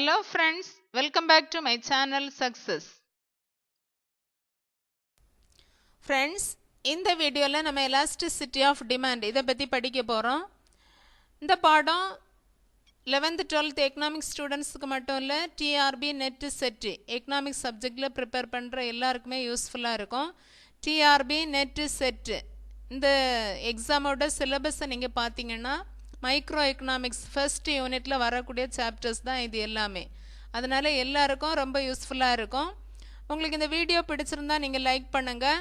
Hello friends, welcome back to my channel Success. Friends, இந்த வீடியோவில் நம்ம elasticity of demand இதை பற்றி படிக்க போகிறோம். இந்த பாடம் 11th 12th எக்கனாமிக்ஸ் ஸ்டூடெண்ட்ஸுக்கு மட்டும் இல்லை, டிஆர்பி நெட் செட் எக்கனாமிக்ஸ் சப்ஜெக்டில் ப்ரிப்பேர் பண்ணுற எல்லாருக்குமே யூஸ்ஃபுல்லாக இருக்கும். டிஆர்பி நெட் செட் இந்த எக்ஸாமோட சிலபஸை நீங்கள் பார்த்தீங்கன்னா மைக்ரோ எக்கனாமிக்ஸ் ஃபர்ஸ்ட் யூனிட்டில் வரக்கூடிய சாப்டர்ஸ் தான் இது எல்லாமே. அதனால் எல்லாருக்கும் ரொம்ப யூஸ்ஃபுல்லாக இருக்கும். உங்களுக்கு இந்த வீடியோ பிடிச்சிருந்தா நீங்கள் லைக் பண்ணுங்கள்,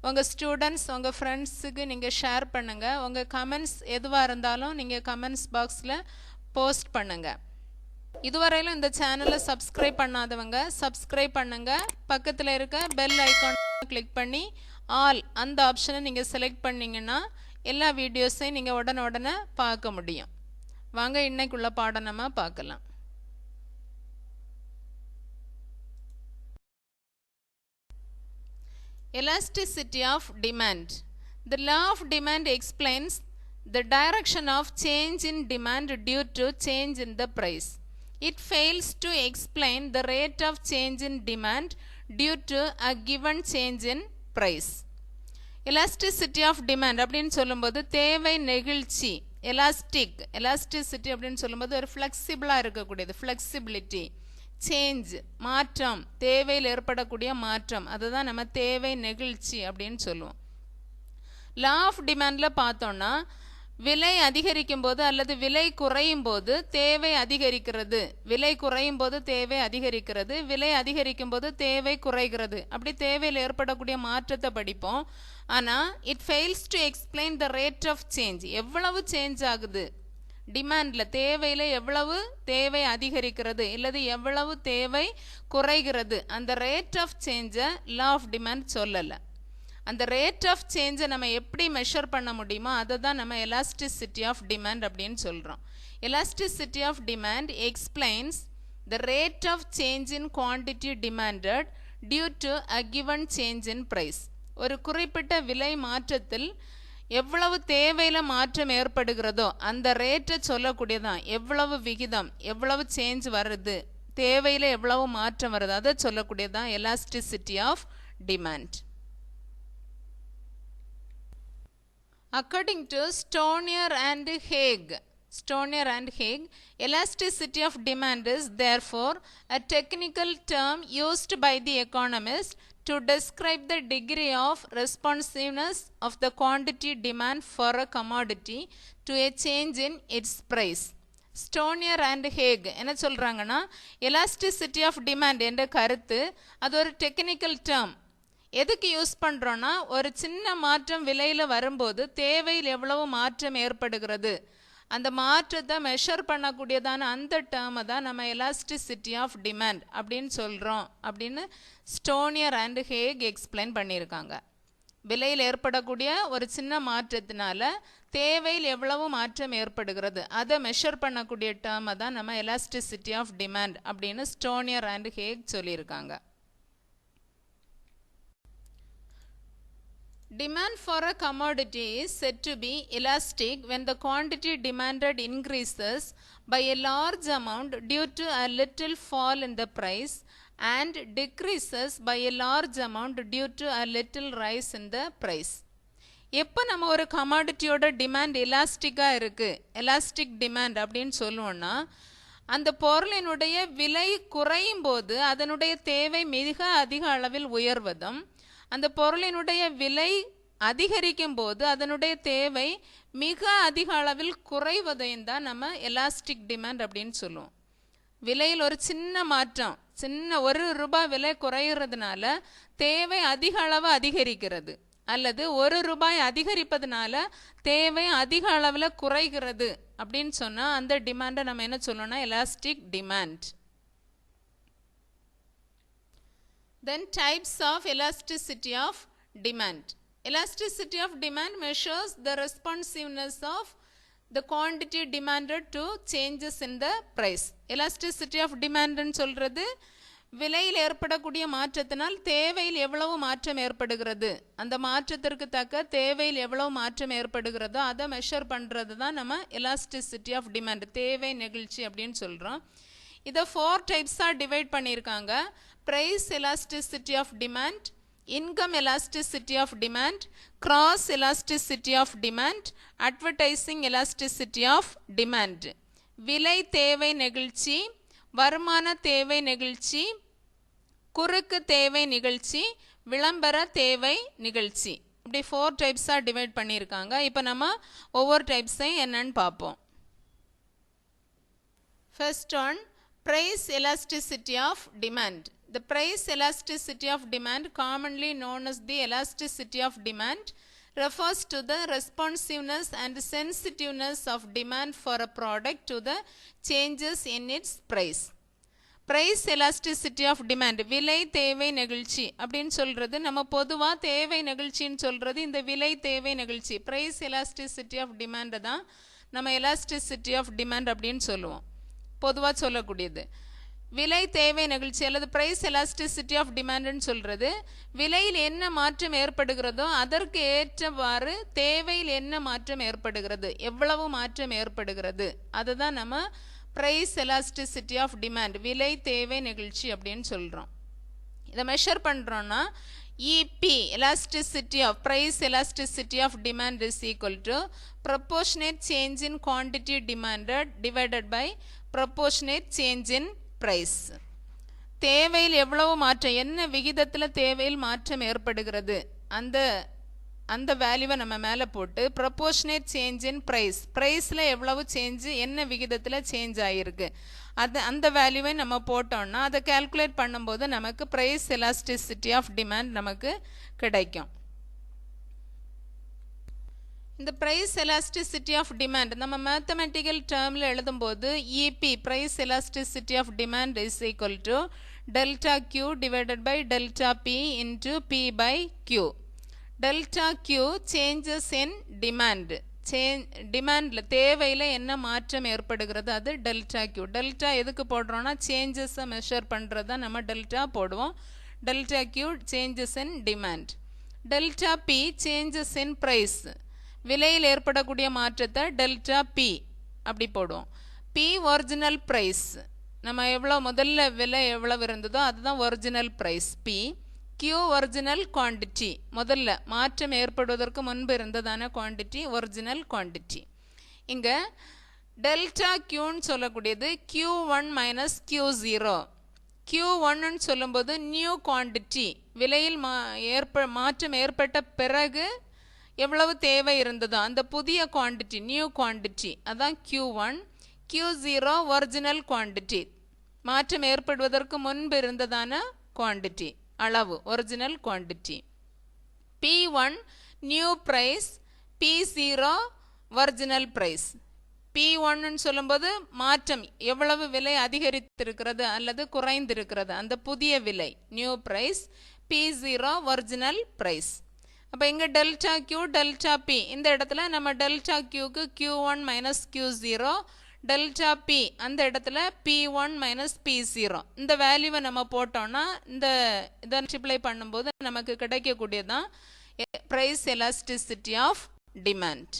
உங்கள் ஸ்டூடெண்ட்ஸ் உங்கள் ஃப்ரெண்ட்ஸுக்கு நீங்கள் ஷேர் பண்ணுங்கள், உங்கள் கமெண்ட்ஸ் எதுவாக இருந்தாலும் நீங்கள் கமெண்ட்ஸ் பாக்ஸில் போஸ்ட் பண்ணுங்கள். இதுவரையிலும் இந்த சேனலை சப்ஸ்கிரைப் பண்ணாதவங்க சப்ஸ்கிரைப் பண்ணுங்கள். பக்கத்தில் இருக்க பெல் ஐக்கான் கிளிக் பண்ணி ஆல் அந்த ஆப்ஷனை நீங்கள் செலக்ட் பண்ணிங்கன்னா எல்லா வீடியோஸையும் நீங்கள் உடனே பார்க்க முடியும். வாங்க இன்னைக்குள்ள பாடம் நம்ம பார்க்கலாம். Elasticity of demand. The law of demand explains the direction of change in demand due to change in the price. It fails to explain the rate of change in demand due to a given change in price. Elasticity of demand அப்படின்னு சொல்லும்போது தேவை நெகிழ்ச்சி, elasticity அப்படின்னு சொல்லும்போது ஒரு ஃப்ளெக்சிபிளாக இருக்கக்கூடியது, flexibility, change மாற்றம், தேவையில் ஏற்படக்கூடிய மாற்றம், அதுதான் நம்ம தேவை நெகிழ்ச்சி அப்படின்னு சொல்லுவோம். லா ஆஃப் டிமாண்டில் பார்த்தோன்னா விலை அதிகரிக்கும் போது அல்லது விலை குறையும் போது தேவை அதிகரிக்கிறது, விலை குறையும் போது தேவை அதிகரிக்கிறது, விலை அதிகரிக்கும் போது தேவை குறைகிறது. அப்படி தேவையில் ஏற்படக்கூடிய மாற்றத்தை படிப்போம். ஆனால் it fails to explain the rate of change, எவ்வளவு சேஞ்ச் ஆகுது டிமாண்டில், தேவையில் எவ்வளவு தேவை அதிகரிக்கிறது இல்லது எவ்வளவு தேவை குறைகிறது, அந்த ரேட் ஆஃப் சேஞ்சை லா ஆஃப் டிமாண்ட் சொல்லலை. அந்த ரேட் ஆஃப் சேஞ்சை நம்ம எப்படி மெஷர் பண்ண முடியுமோ அதை தான் நம்ம எலாஸ்டிசிட்டி ஆஃப் டிமாண்ட் அப்படின்னு சொல்கிறோம். Elasticity of demand explains the rate of change in quantity demanded due to a given change in price. ஒரு குறிப்பிட்ட விலை மாற்றத்தில் எவ்வளவு தேவையில் மாற்றம் ஏற்படுகிறதோ அந்த ரேட்டை சொல்லக்கூடியதான், எவ்வளவு விகிதம், எவ்வளவு சேஞ்ச் வருது, தேவையில் எவ்வளவு மாற்றம் வருது, அதை சொல்லக்கூடியதான் elasticity of demand. According to Stonier and Hague, elasticity of demand is therefore a technical term used by the economist to describe the degree of responsiveness of the quantity demand for a commodity to a change in its price. Stonier and Hague என்ன சொல்கிறாங்கன்னா, elasticity of demand என்ற கருத்து அது ஒரு technical term. எதுக்கு use பண்ணுறோன்னா, ஒரு சின்ன மாற்றம் விலையில் வரும்போது தேவையில் எவ்வளவு மாற்றம் ஏற்படுகிறது அந்த மாற்றத்தை மெஷர் பண்ணக்கூடியதான அந்த டேர்மை தான் நம்ம எலாஸ்டிசிட்டி ஆஃப் டிமாண்ட் அப்படின்னு சொல்கிறோம் அப்படின்னு ஸ்டோனியர் அண்ட் ஹேக் எக்ஸ்பிளைன் பண்ணியிருக்காங்க. விலையில் ஏற்படக்கூடிய ஒரு சின்ன மாற்றத்தினால தேவையில் எவ்வளவு மாற்றம் ஏற்படுகிறது அதை மெஷர் பண்ணக்கூடிய டேர்மை தான் நம்ம எலாஸ்டிசிட்டி ஆஃப் டிமாண்ட் அப்படின்னு ஸ்டோனியர் அண்ட் ஹேக் சொல்லியிருக்காங்க. Demand for a commodity is said to be elastic when the quantity demanded increases by a large amount due to a little fall in the price and decreases by a large amount due to a little rise in the price. எப்போ நம்ம ஒரு கமாடிட்டியோட demand எலாஸ்டிக்காக இருக்குது, elastic demand அப்படின்னு சொல்லுவோன்னா, அந்த பொருளினுடைய விலை குறையும் போது அதனுடைய தேவை மிக அதிக அளவில் உயர்வதும், அந்த பொருளினுடைய விலை அதிகரிக்கும் போது அதனுடைய தேவை மிக அதிக அளவில் குறைவதையும் தான் நம்ம எலாஸ்டிக் டிமாண்ட் அப்படின்னு சொல்லுவோம். விலையில் ஒரு சின்ன மாற்றம், சின்ன ₹1 விலை குறைகிறதுனால தேவை அதிக அளவு அதிகரிக்கிறது, அல்லது ₹1 அதிகரிப்பதுனால தேவை அதிக அளவில் குறைகிறது அப்படின்னு சொன்னால் அந்த டிமாண்டை நம்ம என்ன சொல்லணும்னா elastic demand. Then types of elasticity of demand. Elasticity of demand measures the responsiveness of the quantity demanded to changes in the price. Elasticity of demand ன்னு சொல்கிறது விலையில் ஏற்படக்கூடிய மாற்றத்தினால் தேவையில் எவ்வளவு மாற்றம் ஏற்படுகிறது, அந்த மாற்றத்திற்கு தக்க தேவையில் எவ்வளவு மாற்றம் ஏற்படுகிறதோ அதை மெஷர் பண்ணுறது தான் நம்ம எலாஸ்டிசிட்டி ஆஃப் டிமாண்ட், தேவை நெகிழ்ச்சி அப்படின்னு சொல்கிறோம். இதை 4 டைப்ஸாக டிவைட் பண்ணியிருக்காங்க. Price elasticity of demand, income elasticity of demand, cross elasticity of demand, advertising elasticity of demand. விலை தேவை நெகிழ்ச்சி, வருமான தேவை நெகிழ்ச்சி, குறுக்கு தேவை நிகழ்ச்சி, விளம்பர தேவை நிகழ்ச்சி. இப்படி 4 டைப்ஸாக டிவைட் பண்ணியிருக்காங்க. இப்போ நம்ம ஒவ்வொரு டைப்ஸையும் என்னன்னு பார்ப்போம். First one, price elasticity of demand. The price elasticity of demand, commonly known as the elasticity of demand, refers to the responsiveness and sensitiveness of demand for a product to the changes in its price. Price elasticity of demand, விலை தேவை நெகிழ்ச்சி அப்படின்னு சொல்கிறது. நம்ம பொதுவாக தேவை நெகிழ்ச்சின்னு சொல்கிறது இந்த விலை தேவை நெகிழ்ச்சி. ப்ரைஸ் எலாஸ்டிசிட்டி ஆஃப் டிமாண்டை தான் நம்ம எலாஸ்டிசிட்டி ஆஃப் டிமாண்ட் அப்படின்னு சொல்லுவோம், பொதுவாக சொல்லக்கூடியது. விலை தேவை நெகிழ்ச்சி அல்லது ப்ரைஸ் எலாஸ்டிசிட்டி ஆஃப் டிமாண்டுன்னு சொல்கிறது விலையில் என்ன மாற்றம் ஏற்படுகிறதோ அதற்கு ஏற்றவாறு தேவையில் என்ன மாற்றம் ஏற்படுகிறது, எவ்வளவு மாற்றம் ஏற்படுகிறது, அதை தான் நம்ம ப்ரைஸ் எலாஸ்டிசிட்டி ஆஃப் டிமாண்ட், விலை தேவை நெகிழ்ச்சி அப்படின்னு சொல்கிறோம். இதை மெஷர் பண்ணுறோன்னா EP elasticity of price elasticity of demand is equal to proportionate change in quantity demanded divided by proportionate change in price. தேவையில் எவ்வளவு மாற்றம், என்ன விகிதத்தில் தேவையில் மாற்றம் ஏற்படுகிறது அந்த வேல்யூவை நம்ம மேலே போட்டு ப்ரொபோர்ஷனேட் சேஞ்ச் இன் ப்ரைஸ், ப்ரைஸில் எவ்வளவு சேஞ்சு என்ன விகிதத்தில் சேஞ்ச் ஆகிருக்கு அந்த வேல்யூவை நம்ம போட்டோம்னா அதை கால்குலேட் பண்ணும்போது நமக்கு ப்ரைஸ் எலாஸ்டிசிட்டி ஆஃப் டிமாண்ட் நமக்கு கிடைக்கும். இந்த ப்ரைஸ் எலாஸ்டிசிட்டி ஆஃப் டிமாண்ட் நம்ம மேத்தமெட்டிக்கல் டேர்மில் எழுதும்போது EP price elasticity of demand is equal to delta Q divided by delta P into P by Q. Delta Q changes in demand, டிமாண்டில் தேவையில் என்ன மாற்றம் ஏற்படுகிறது அது டெல்டா கியூ. டெல்டா எதுக்கு போடுறோன்னா சேஞ்சஸை மெஷர் பண்ணுறதா நம்ம டெல்டா போடுவோம். Delta Q changes in demand. Delta P changes in price, விலையில் ஏற்படக்கூடிய மாற்றத்தை டெல்டா பி அப்படி போடுவோம். பி ஒரிஜினல் ப்ரைஸ், நம்ம எவ்வளோ முதல்ல விலை எவ்வளவு இருந்ததோ அதுதான் original price P. Q original quantity, முதல்ல மாற்றம் ஏற்படுவதற்கு முன்பு இருந்ததான குவான்டிட்டி ஒரிஜினல் குவான்டிட்டி. இங்கே டெல்டா கியூன்னு சொல்லக்கூடியது Q1 மைனஸ் Q0. Q1ன்னு சொல்லும்போது நியூ குவான்டிட்டி, விலையில் மாற்றம் ஏற்பட்ட பிறகு எவ்வளவு தேவை இருந்ததோ அந்த புதிய குவான்டிட்டி நியூ குவான்டிட்டி அதான் Q1. Q0 ஒரிஜினல் குவான்டிட்டி, மாற்றம் ஏற்படுவதற்கு முன்பு இருந்ததான குவான்டிட்டி அளவு original quantity. P1 new price, P0 original price. P1ன்னு சொல்லும்போது மாற்றம் எவ்வளவு விலை அதிகரித்திருக்கிறது அல்லது குறைந்திருக்கிறது அந்த புதிய விலை new price. P0 original price. அப்போ இங்கே டெல்டா கியூ டெல்டா பி, இந்த இடத்துல நம்ம டெல்டா கியூக்கு Q1 minus Q0, delta P அந்த இடத்துல P1 மைனஸ் P0 இந்த வேல்யூவை நம்ம போட்டோம்னா இதை மல்டிப்ளை பண்ணும்போது நமக்கு கிடைக்கக்கூடியதான் price elasticity of demand.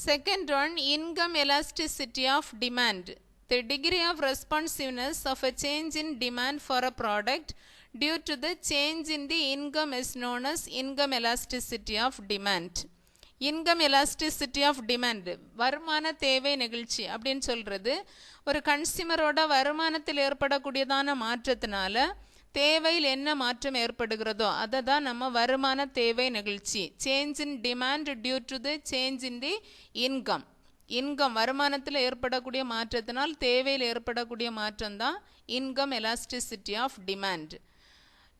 Second one, income elasticity of demand. The degree of responsiveness of a change in demand for a product due to the change in the income is known as income elasticity of demand. Income elasticity of demand, வருமான தேவை நெகிழ்ச்சி அப்படின்னு சொல்கிறது ஒரு கன்சியூமரோட வருமானத்தில் ஏற்படக்கூடியதான மாற்றத்தினால தேவையில் என்ன மாற்றம் ஏற்படுகிறதோ அதை தான் நம்ம வருமான தேவை நெகிழ்ச்சி. Change in demand due to the change in the income. Income வருமானத்தில் ஏற்படக்கூடிய மாற்றத்தினால் தேவையில் ஏற்படக்கூடிய மாற்றம் தான் இன்கம் எலாஸ்டிசிட்டி ஆஃப் டிமாண்ட்.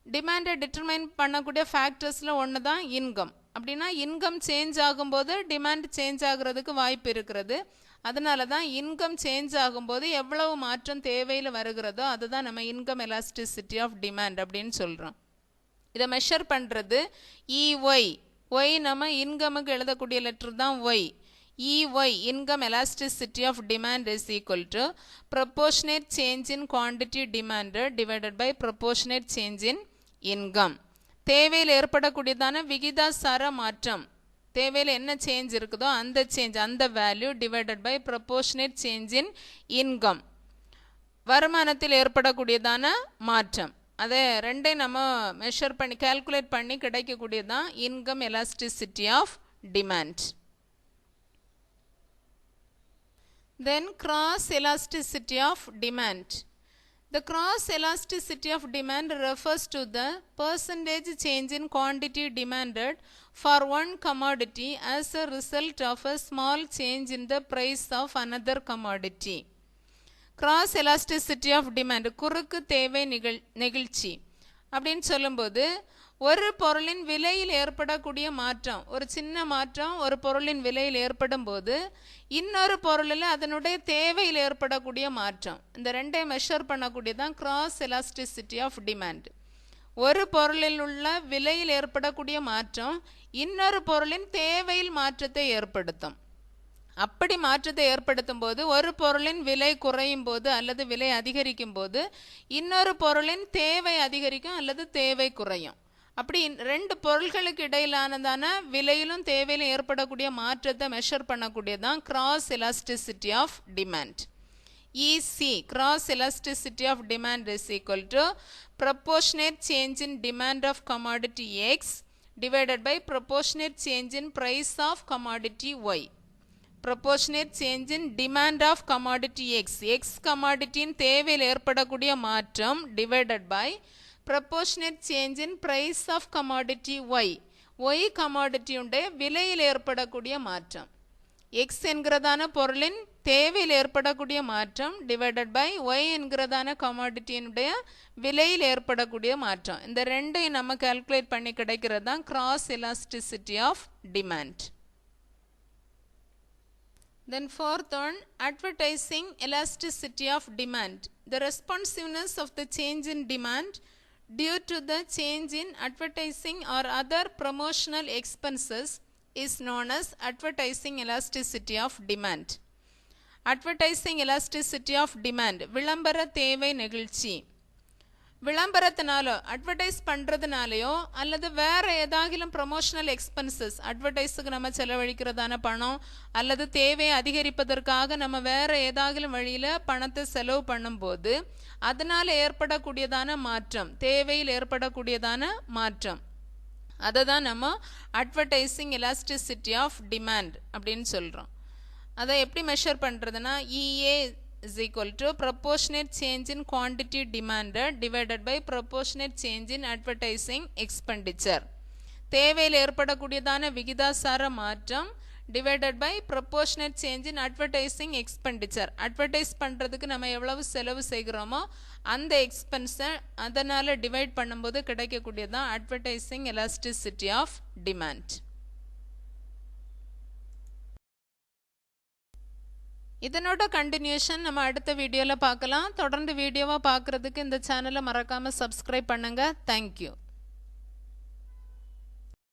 டிமாண்டை டிட்டர்மைன் பண்ணக்கூடிய ஃபேக்டர்ஸில் ஒன்று தான் இன்கம். அப்படின்னா இன்கம் சேஞ்ச் ஆகும்போது டிமாண்ட் சேஞ்ச் ஆகிறதுக்கு வாய்ப்பு இருக்கிறது. அதனால தான் இன்கம் சேஞ்ச் ஆகும்போது எவ்வளவு மாற்றம் தேவையில் வருகிறதோ அதுதான் நம்ம இன்கம் எலாஸ்டிசிட்டி ஆஃப் டிமாண்ட் அப்படின்னு சொல்கிறோம். இதை மெஷர் பண்ணுறது இஒய். ஒய் நம்ம இன்கமுக்கு எழுதக்கூடிய லெட்டர் தான் Y. EY income elasticity of demand is equal to proportionate change in quantity demanded divided by proportionate change in income. தேவையில் ஏற்படக்கூடியதான விகிதாசார மாற்றம், தேவையில் என்ன சேஞ்ச் இருக்குதோ அந்த சேஞ்ச், அந்த value divided by proportionate change in income, வருமானத்தில் ஏற்படக்கூடியதான மாற்றம். அதை ரெண்டையும் நம்ம மெஷர் பண்ணி கால்குலேட் பண்ணி கிடைக்கக்கூடியதான் income elasticity of demand. Then cross elasticity of demand. The cross elasticity of demand refers to the percentage change in quantity demanded for one commodity as a result of a small change in the price of another commodity. Cross elasticity of demand, குறுக்கு தேவை நெகிழ்ச்சி அப்படின்னு சொல்லும்போது ஒரு பொருளின் விலையில் ஏற்படக்கூடிய மாற்றம், ஒரு சின்ன மாற்றம் ஒரு பொருளின் விலையில் ஏற்படும் போது இன்னொரு பொருளில் அதனுடைய தேவையில் ஏற்படக்கூடிய மாற்றம், இந்த ரெண்டையும் மெஷர் பண்ணக்கூடியதான் கிராஸ் எலாஸ்டிசிட்டி ஆஃப் டிமாண்ட். ஒரு பொருளில் உள்ள விலையில் ஏற்படக்கூடிய மாற்றம் இன்னொரு பொருளின் தேவையில் மாற்றத்தை ஏற்படுத்தும். அப்படி மாற்றத்தை ஏற்படுத்தும் போது ஒரு பொருளின் விலை குறையும் போது அல்லது விலை அதிகரிக்கும் போது இன்னொரு பொருளின் தேவை அதிகரிக்கும் அல்லது தேவை குறையும். அப்படி ரெண்டு பொருள்களுக்கு இடையிலானதான விலையிலும் தேவையிலும் ஏற்படக்கூடிய மாற்றத்தை மெஷர் பண்ணக்கூடியதான் cross elasticity of demand. EC, cross elasticity of demand, is equal to proportionate change in demand of commodity X divided by proportionate change in price of commodity Y. Proportionate change in demand of commodity X, X commodity in தேவையில் ஏற்படக்கூடிய மாற்றம் divided by proportionate change in price of commodity Y, Y commodity உடைய விலையில் ஏற்படக்கூடிய மாற்றம். X என்கிறதான பொருளின் தேவையில் ஏற்படக்கூடிய மாற்றம் divided by Y என்கிறதான commodityனுடைய விலையில் ஏற்படக்கூடிய மாற்றம். இந்த ரெண்டையும் நம்ம கால்குலேட் பண்ணி கிடைக்கிறது தான் cross elasticity of demand. Then fourth one, advertising elasticity of demand. The responsiveness of the change in demand due to the change in advertising or other promotional expenses is known as advertising elasticity of demand. Advertising elasticity of demand, விளம்பர தேவை நெகிழ்ச்சி. விளம்பரத்தினாலோ advertise பண்ணுறதுனாலையோ அல்லது வேறு ஏதாகிலும் promotional expenses, அட்வர்டைஸுக்கு நம்ம செலவழிக்கிறதான பணம் அல்லது தேவையை அதிகரிப்பதற்காக நம்ம வேறு ஏதாகிலும் வழியில் பணத்தை செலவு பண்ணும்போது அதனால் ஏற்படக்கூடியதான மாற்றம், தேவையில் ஏற்படக்கூடியதான மாற்றம், அதை தான் நம்ம அட்வர்டைசிங் எலாஸ்டிசிட்டி ஆஃப் டிமாண்ட் அப்படின்னு சொல்கிறோம். அதை எப்படி மெஷர் பண்ணுறதுனா EA is equal to proportionate change in quantity demanded divided by proportionate change in advertising expenditure. தேவையில் ஏற்படக்கூடியதான விகிதாசார மாற்றம் divided by proportionate change in advertising expenditure. Advertise பண்ணுறதுக்கு நம்ம எவ்வளவு செலவு செய்கிறோமோ அந்த எக்ஸ்பென்ஸை அதனால் டிவைட் பண்ணும்போது கிடைக்கக்கூடியதான் அட்வர்டைசிங் எலாஸ்டிசிட்டி ஆஃப் டிமாண்ட். இதனோட கண்டினியூஷன் நம்ம அடுத்த வீடியோவில் பார்க்கலாம். தொடர்ந்து வீடியோவை பார்க்குறதுக்கு இந்த சேனலை மறக்காமல் சப்ஸ்கிரைப் பண்ணுங்கள். தேங்க்யூ.